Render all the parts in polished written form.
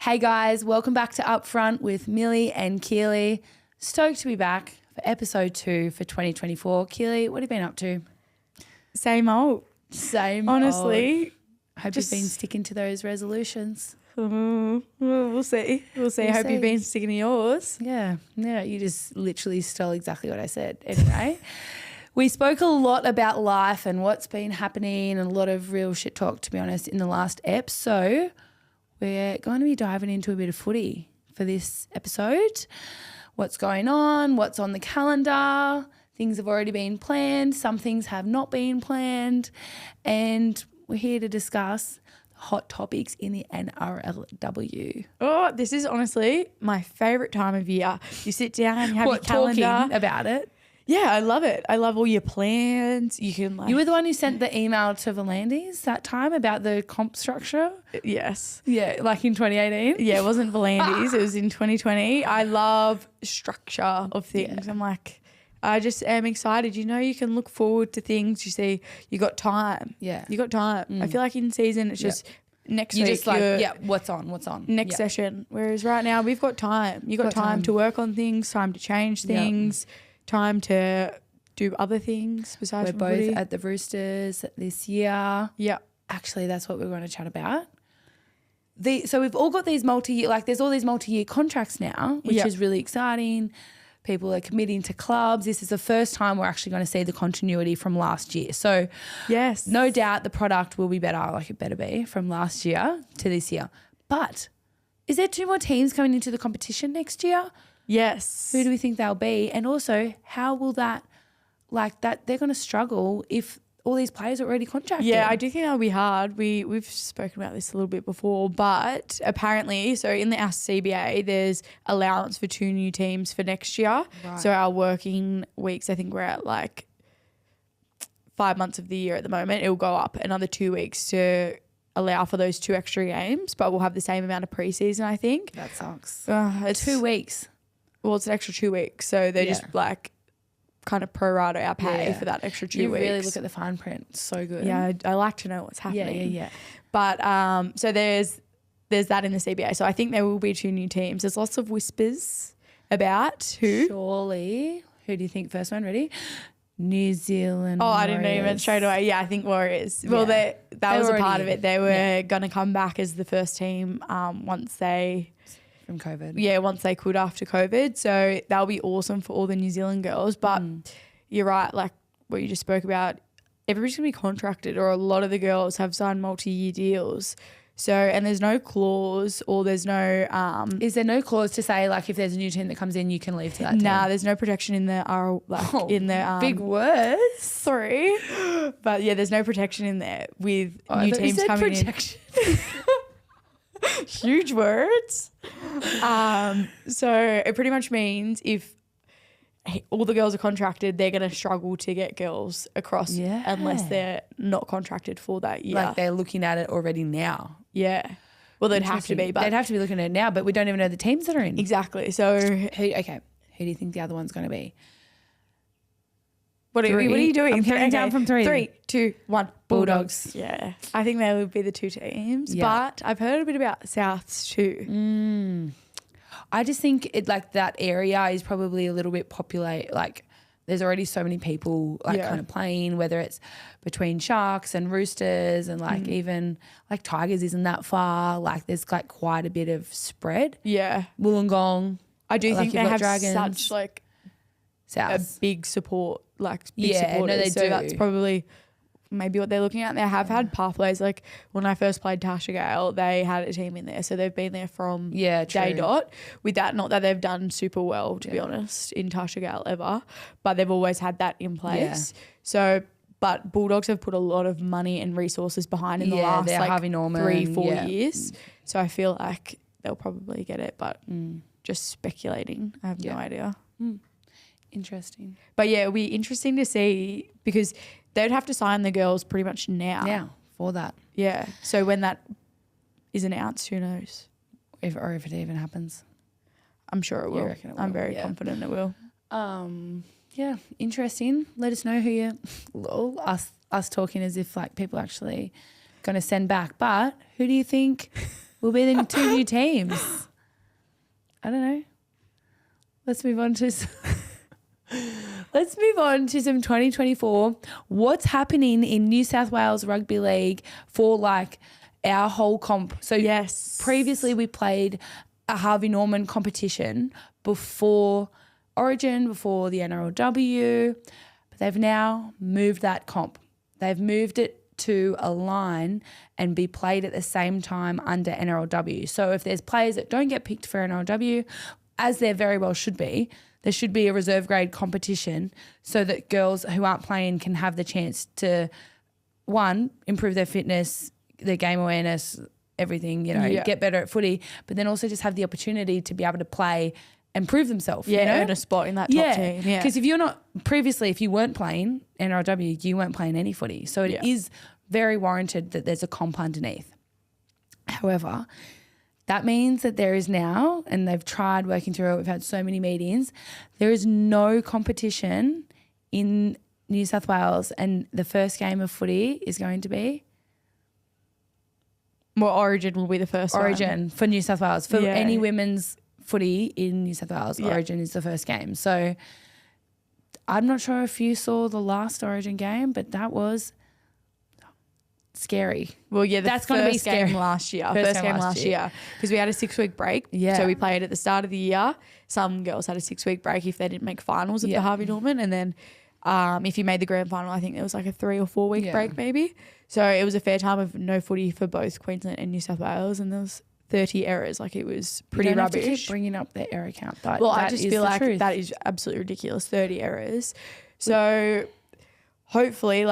Hey guys, welcome back to Upfront with Millie and Keeley. Stoked to be back for episode 2 for 2024. Keeley, what have you been up to? Same old. Honestly. Old. Hope you've been sticking to those resolutions. We'll see. I hope you've been sticking to yours. Yeah, you just literally stole exactly what I said. Anyway, we spoke a lot about life and what's been happening and a lot of real shit talk, to be honest, in the last ep. So we're going to be diving into a bit of footy for this episode. What's going on, what's on the calendar, things have already been planned, some things have not been planned, and we're here to discuss hot topics in the NRLW. Oh, this is honestly my favourite time of year. You sit down, you have your calendar. Talking about it? Yeah, I love it. I love all your plans. You can You were the one who sent the email to Volandis that time about the comp structure? Yes. Yeah, like in 2018? Yeah, it wasn't Volandis. It was in 2020. I love structure of things. Yeah. I'm like, I just am excited. You know, you can look forward to things. You see, you got time. Yeah. You got time. I feel like in season it's just next week. You're just like, what's on? Next session. Whereas right now we've got time. You got time to work on things, time to change things, time to do other things besides We're both footy. at the Roosters this year. Yeah. Actually, that's what we're going to chat about. So we've all got these multi-year, like there's all these multi-year contracts now, which is really exciting. People are committing to clubs. This is the first time we're actually going to see the continuity from last year. So yes, no doubt the product will be better, like it better be, from last year to this year. But is there 2 more teams coming into the competition next year? Yes. Who do we think they'll be? And also, how will that, like that, they're going to struggle if all these players are already contracted? Yeah, I do think that'll be hard. We've spoken about this a little bit before, but apparently, so in our CBA, there's allowance for 2 new teams for next year. Right. So our working weeks, I think we're at like 5 months of the year at the moment. It'll go up another 2 weeks to allow for those 2 extra games, but we'll have the same amount of preseason, I think. That sucks. It's 2 weeks. Well, it's an extra 2 weeks. So they're just like kind of pro rata our pay for that extra 2 weeks. You really look at the fine print. It's so good. Yeah, I like to know what's happening. Yeah. But so there's that in the CBA. So I think there will be 2 new teams. There's lots of whispers about who. Surely. Who do you think first one? Ready? New Zealand Warriors. I didn't even straight away. Yeah, I think Warriors. Well, that was a part of it. They were going to come back as the first team once they... From COVID. Yeah, once they could after COVID. So that'll be awesome for all the New Zealand girls. But you're right, like what you just spoke about, everybody's going to be contracted, or a lot of the girls have signed multi-year deals. So, and there's no clause, or there's no... Is there no clause to say, like, if there's a new team that comes in, you can leave to that team? Nah, there's no protection in the... in the big words. Sorry. But yeah, there's no protection in there with new teams coming in. Huge words. So it pretty much means if all the girls are contracted, they're going to struggle to get girls across unless they're not contracted for that year. Like they're looking at it already now. Yeah. Well, they'd have to be. But they'd have to be looking at it now, but we don't even know the teams that are in. Exactly. So who do you think the other one's going to be? What are you doing? I'm counting down from 3. 3, 2, 1. Bulldogs. Yeah. I think they would be the 2 teams. Yeah. But I've heard a bit about Souths too. I just think it like that area is probably a little bit populated. Like there's already so many people like kind of playing, whether it's between Sharks and Roosters and like even like Tigers isn't that far. Like there's like quite a bit of spread. Yeah. Wollongong. I do think they have Dragons, such like South. a big support, like big supporters. No, they so do. That's probably maybe what they're looking at. They have had pathways. Like when I first played Tasha Gale, they had a team in there. So they've been there from day dot. With that, not that they've done super well, to be honest, in Tasha Gale ever, but they've always had that in place. Yeah. So, but Bulldogs have put a lot of money and resources behind in the last like Harvey Norman, 3-4 years. So I feel like they'll probably get it, but just speculating. I have no idea. Interesting. But yeah, it'll be interesting to see because they'd have to sign the girls pretty much now. Now for that. Yeah. So when that is announced, who knows? If it even happens. I'm sure it will. It will. I'm very confident it will. Yeah, interesting. Let us know who you us talking as if like people actually going to send back. But who do you think We'll be the 2 new teams. I don't know. Let's move on to some 2024. What's happening in New South Wales Rugby League for like our whole comp? So yes, previously we played a Harvey Norman competition before Origin, before the NRLW, but they've now moved that comp. They've moved it to align and be played at the same time under NRLW. So if there's players that don't get picked for NRLW, as there very well should be, there should be a reserve grade competition so that girls who aren't playing can have the chance to, one, improve their fitness, their game awareness, everything, get better at footy, but then also just have the opportunity to be able to play and prove themselves. Earn a spot in that top team. Yeah, because if you weren't playing NRLW, you weren't playing any footy. So it is very warranted that there's a comp underneath. However, that means that there is now, and they've tried working through it, we've had so many meetings, there is no competition in New South Wales, and the first game of footy is going to be? Well, Origin will be the first Origin for New South Wales. For any women's footy in New South Wales, Origin is the first game. So I'm not sure if you saw the last Origin game, but that was scary. Well, that's going to be scary. Game last year. First game last year. Because we had a 6-week break. Yeah. So we played at the start of the year. Some girls had a 6-week break if they didn't make finals of the Harvey Norman. And then if you made the grand final, I think there was like a 3 or 4 week break maybe. So it was a fair time of no footy for both Queensland and New South Wales. And there was 30 errors. Like it was pretty rubbish. You don't have to keep bringing up the error count. I just feel like that is absolutely ridiculous. 30 errors. So hopefully,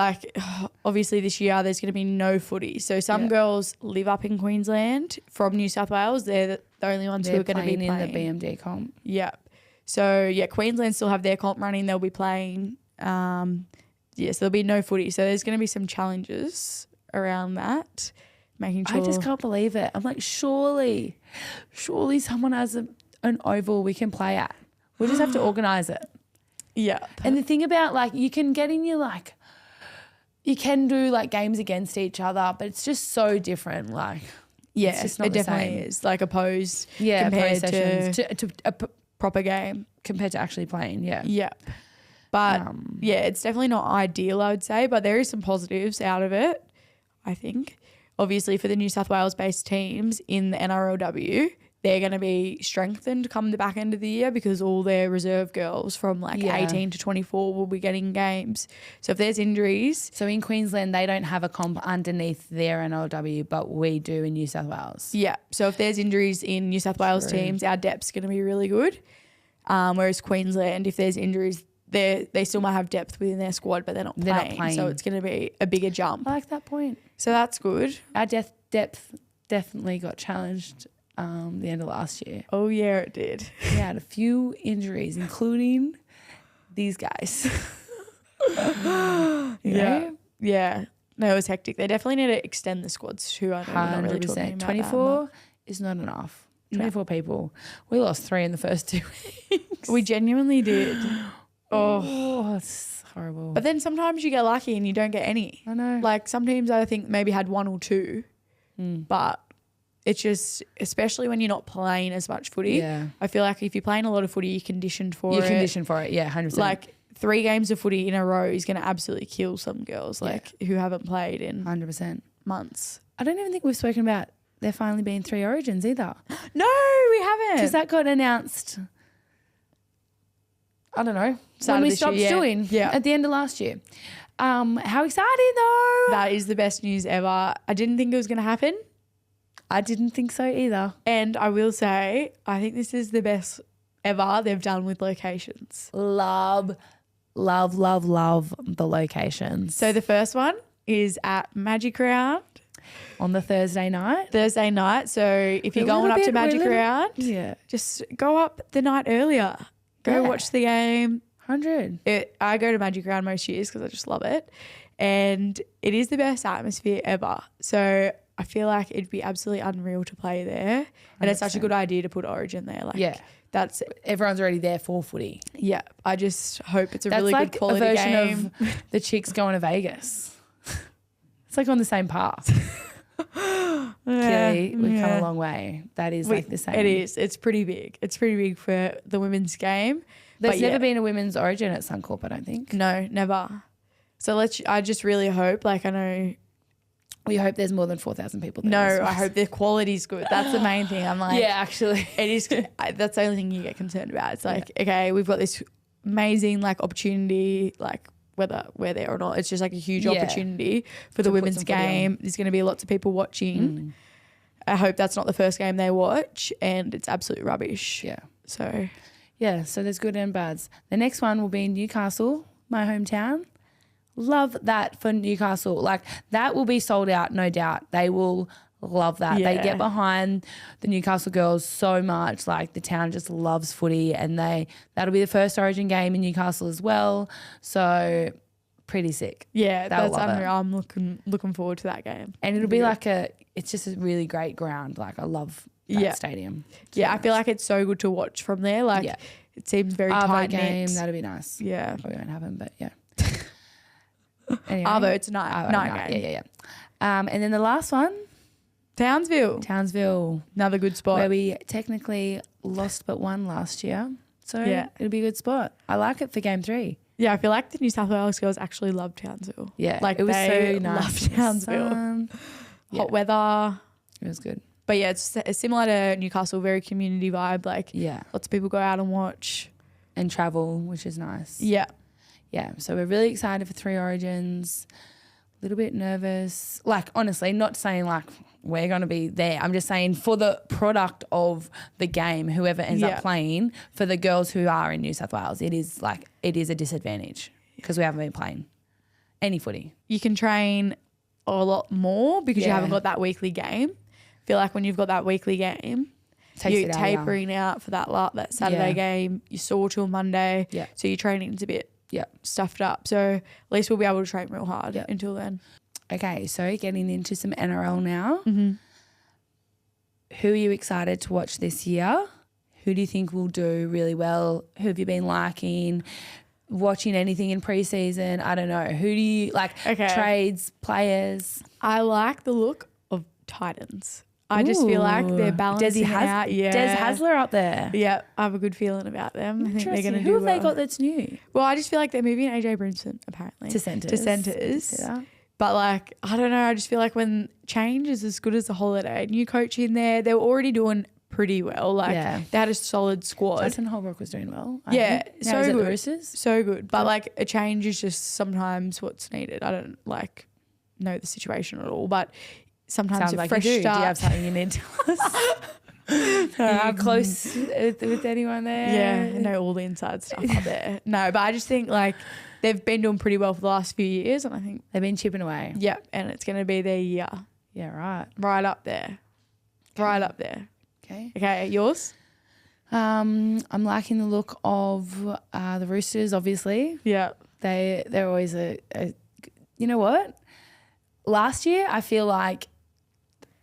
obviously this year there's going to be no footy. So some girls live up in Queensland from New South Wales. They're the only ones who are going to be playing in the BMD comp. Yeah. So, Queensland still have their comp running. They'll be playing. So there'll be no footy. So there's going to be some challenges around that. Making sure. I just can't believe it. I'm like, surely someone has an oval we can play at. We just have to organise it. Yeah. And the thing about you can get in your you can do games against each other, but it's just so different. It's just not it the definitely same. is. Opposed compared to a proper game. Compared to actually playing, yeah. Yeah. But it's definitely not ideal, I would say, but there is some positives out of it, I think. Obviously for the New South Wales based teams in the NRLW, they're going to be strengthened come the back end of the year because all their reserve girls from 18 to 24 will be getting games. So if there's injuries. So in Queensland, they don't have a comp underneath their NRLW, but we do in New South Wales. Yeah. So if there's injuries in New South Wales teams, our depth's going to be really good. Whereas Queensland, if there's injuries, they still might have depth within their squad, but they're not playing. So it's going to be a bigger jump. I like that point. So that's good. Our depth definitely got challenged the end of last year. Oh, yeah, it did. We had a few injuries, including these guys. Yeah. No, it was hectic. They definitely need to extend the squads too. I know we're not really talking about 24 is not enough. 24 people. We lost 3 in the first 2 weeks. We genuinely did. Oh, it's horrible. But then sometimes you get lucky and you don't get any. I know. Some teams I think maybe had 1 or 2, but it's just, especially when you're not playing as much footy. Yeah. I feel like if you're playing a lot of footy, you're conditioned for it. You're conditioned for it, yeah, 100%. 3 games of footy in a row is going to absolutely kill some girls who haven't played in 100% months. I don't even think we've spoken about there finally being 3 Origins either. No, we haven't. Because that got announced, I don't know, when we stopped doing at the end of last year. How exciting though. That is the best news ever. I didn't think it was going to happen. I didn't think so either. And I will say, I think this is the best ever they've done with locations. Love the locations. So the first one is at Magic Round. On the Thursday night. So if you're going up to Magic Round, just go up the night earlier. Go watch the game. 100. I go to Magic Round most years because I just love it. And it is the best atmosphere ever. So I feel like it'd be absolutely unreal to play there. 100%. And it's such a good idea to put Origin there. That's everyone's already there for footy. Yeah. I just hope it's a really good quality game. That's like a version of the chicks going to Vegas. It's on the same path. Keeley, we've come a long way. That is like the same. It is. It's pretty big. It's pretty big for the women's game. There's never been a women's origin at Suncorp, I don't think. No, never. So I just really hope, like I know. We hope there's more than 4,000 people there. No, I hope the quality's good. That's the main thing. I'm like. Yeah, actually. It is. That's the only thing you get concerned about. It's like, okay, we've got this amazing like opportunity, like whether we're there or not. It's just like a huge opportunity for the women's game. There's going to be lots of people watching. I hope that's not the first game they watch and it's absolute rubbish. Yeah. So. Yeah, so there's good and bads. The next one will be in Newcastle, my hometown. Love that for Newcastle. Like that will be sold out, no doubt. They will love that. Yeah. They get behind the Newcastle girls so much. Like the town just loves footy and that'll be the first Origin game in Newcastle as well. So pretty sick. Yeah, They'll that's love unreal. it. I'm looking forward to that game. And it'll be like it's just a really great ground. Like I love that stadium. Yeah, I feel like it's so good to watch from there. Like it seems very tight game. That'll be nice. Yeah. Probably won't happen, but yeah. Anyway, Arvo, it's a night game. Yeah. And then the last one, Townsville, another good spot where we technically lost but won last year. So it'll be a good spot. I like it for game 3. Yeah, I feel like the New South Wales girls actually love Townsville. Yeah, like it was they so nice. love Townsville. Hot weather. It was good. But yeah, it's similar to Newcastle, very community vibe. Like lots of people go out and watch. And travel, which is nice. Yeah. Yeah, so we're really excited for 3 Origins. A little bit nervous. Like, honestly, not saying like we're going to be there. I'm just saying for the product of the game, whoever ends up playing, for the girls who are in New South Wales, it is a disadvantage because we haven't been playing any footy. You can train a lot more because you haven't got that weekly game. I feel like when you've got that weekly game, you're tapering out for that Saturday game. You're sore till Monday. Yeah. So your training's a bit stuffed up. So at least we'll be able to train real hard until then. Okay, so getting into some NRL now. Mm-hmm. Who are you excited to watch this year? Who do you think will do really well? Who have you been liking? Watching anything in preseason? I don't know. Who do you like? Trades, players? I like the look of Titans. I just feel like they're balancing out. Yeah. Des Hasler up there. Yeah, I have a good feeling about them. I think they're going to do Who have they got that's new? Well, I just feel like they're moving AJ Brinson apparently. To centres. But like, I don't know. I just feel like when change is as good as the holiday, new coach in there, they were already doing pretty well. Like they had a solid squad. Jason Holbrook was doing well. So good. The Roosters? So good. But like a change is just sometimes what's needed. I don't like know the situation at all, but sometimes a fresh start. Do you have something you need to tell us? Are you close with anyone there? Yeah, I know all the inside stuff up there. No, but I just think like they've been doing pretty well for the last few years and I think they've been chipping away. Yeah, and it's going to be their year. Yeah, right. Right up there. Okay. Right up there. Okay, yours? I'm liking the look of the Roosters, obviously. Yeah. They're always a you know what? Last year I feel like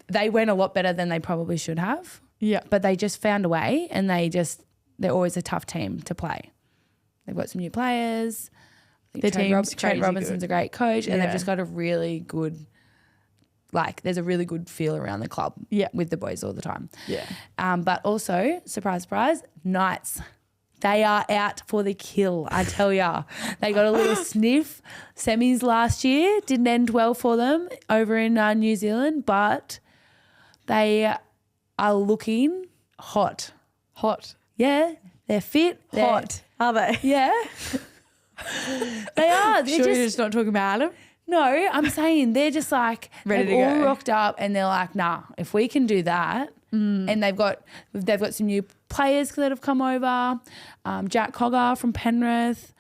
they went a lot better than they probably should have. Yeah. But they just found a way and they're always a tough team to play. They've got some new players. Trent Robinson's a great coach and they've just got a really good, like there's a really good feel around the club with the boys all the time. Yeah. But also, surprise, surprise, Knights. They are out for the kill, I tell ya. They got a little sniff. Semis last year didn't end well for them over in New Zealand, but they are looking hot. Hot. Yeah, they're fit. Hot. Are they? Yeah. They are. They're you're just not talking about them? No, I'm saying they're just like ready to all go. Rocked up and they're like, nah, if we can do that, and they've got some new players that have come over. Jack Cogger from Penrith.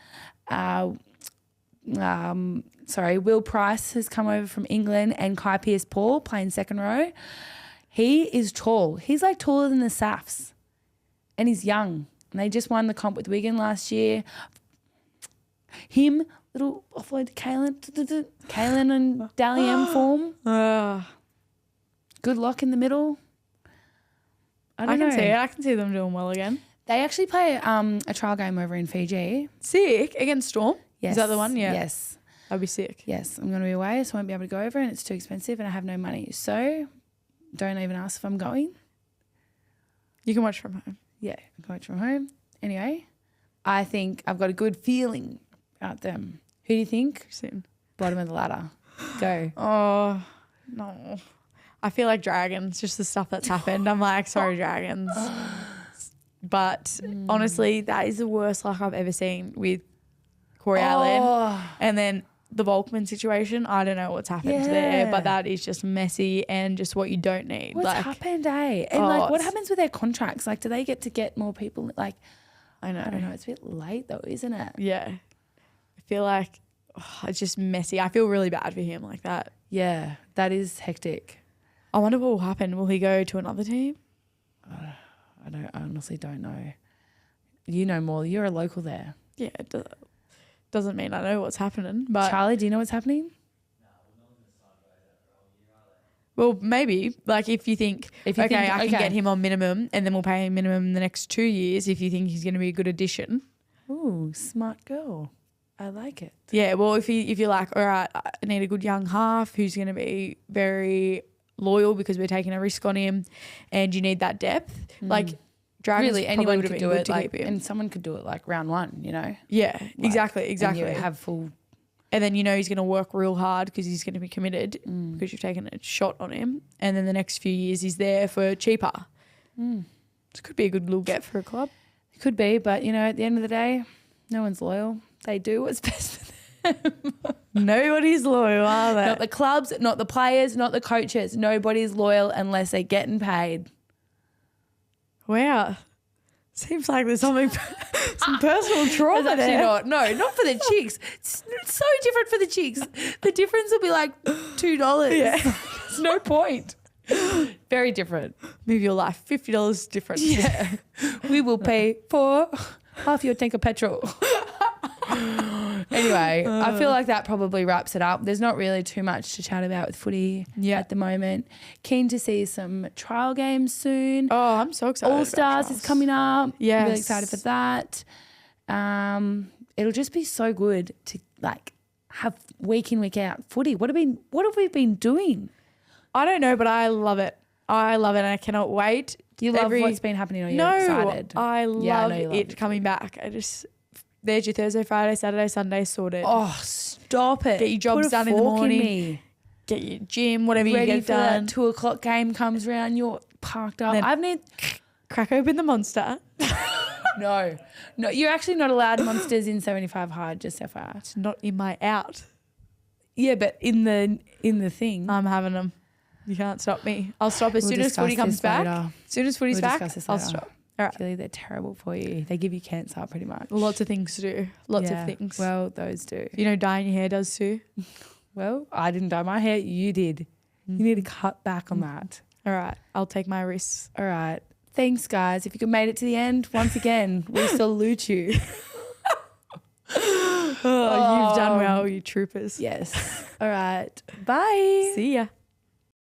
Will Price has come over from England and Kai Pearce-Paul playing second row. He is tall. He's like taller than the Safs and he's young. And they just won the comp with Wigan last year. Him, little offload to Kalen and Dally M form. Good luck in the middle. I can see them doing well again. They actually play a trial game over in Fiji. Sick. Against Storm? Yes. Is that the one? Yeah. Yes. That'd be sick. Yes. I'm going to be away, so I won't be able to go over and it's too expensive and I have no money. So don't even ask if I'm going. You can watch from home. Yeah, I can watch from home. Anyway, I think I've got a good feeling about them. Who do you think? Soon. Bottom of the ladder. Go. Oh, no. I feel like Dragons, just the stuff that's happened. I'm like, sorry, Dragons. But honestly, that is the worst luck I've ever seen with Corey Allen. And then the Volkman situation, I don't know what's happened there, but that is just messy and just what you don't need. What's happened, eh? And what happens with their contracts? Like, do they get more people? Like, I don't know. It's a bit late though, isn't it? Yeah. I feel like it's just messy. I feel really bad for him like that. Yeah, that is hectic. I wonder what will happen. Will he go to another team? I honestly don't know. You know more. You're a local there. Yeah, it doesn't mean I know what's happening. But Charlie, do you know what's happening? Well, maybe. Like if you think, I can get him on minimum and then we'll pay him minimum the next 2 years if you think he's going to be a good addition. Ooh, smart girl. I like it. Yeah, well, if you're like, all right, I need a good young half who's going to be very loyal because we're taking a risk on him and you need that depth. Like Dragons really, anyone could do it. Like, and someone could do it like round one, you know? Yeah, exactly. And you have full... And then you know he's going to work real hard because he's going to be committed because you've taken a shot on him. And then the next few years he's there for cheaper. It could be a good little get for a club. It could be, but, you know, at the end of the day, no one's loyal. They do what's best for them. Nobody's loyal, are they? Not the clubs, not the players, not the coaches. Nobody's loyal unless they're getting paid. Wow. Seems like there's some personal trauma There's actually there. not. No, not for the chicks. It's so different for the chicks. The difference will be like $2. Yeah. There's no point. Very different. Move your life. $50 difference. Yeah. We will pay for half your tank of petrol. Anyway, I feel like that probably wraps it up. There's not really too much to chat about with footy at the moment. Keen to see some trial games soon. Oh, I'm so excited. All Stars is coming up. Yes. Really excited for that. It'll just be so good to like have week in, week out footy. What have we been doing? I don't know, but I love it. I love it and I cannot wait. You love what's been happening or you're excited? I love it coming back. There's your Thursday, Friday, Saturday, Sunday sorted. Oh, stop it. Get your jobs done in the morning. Get your gym, whatever you get done. That 2 o'clock game comes around, you're parked up. Crack open the Monster. No, you're actually not allowed Monsters in 75 hard, just FYI. It's not in my out. Yeah, but in the thing. I'm having them. You can't stop me. I'll stop as soon as footy comes back. As soon as footy's back, I'll stop. All right. Keeley, they're terrible for you. They give you cancer pretty much. Lots of things to do. Lots of things. Well, those do. You know, dyeing your hair does too. Well, I didn't dye my hair. You did. You need to cut back on that. All right. I'll take my risks. All right. Thanks, guys. If you could made it to the end, once again, we salute you. You've done well, you troopers. Yes. All right. Bye. See ya.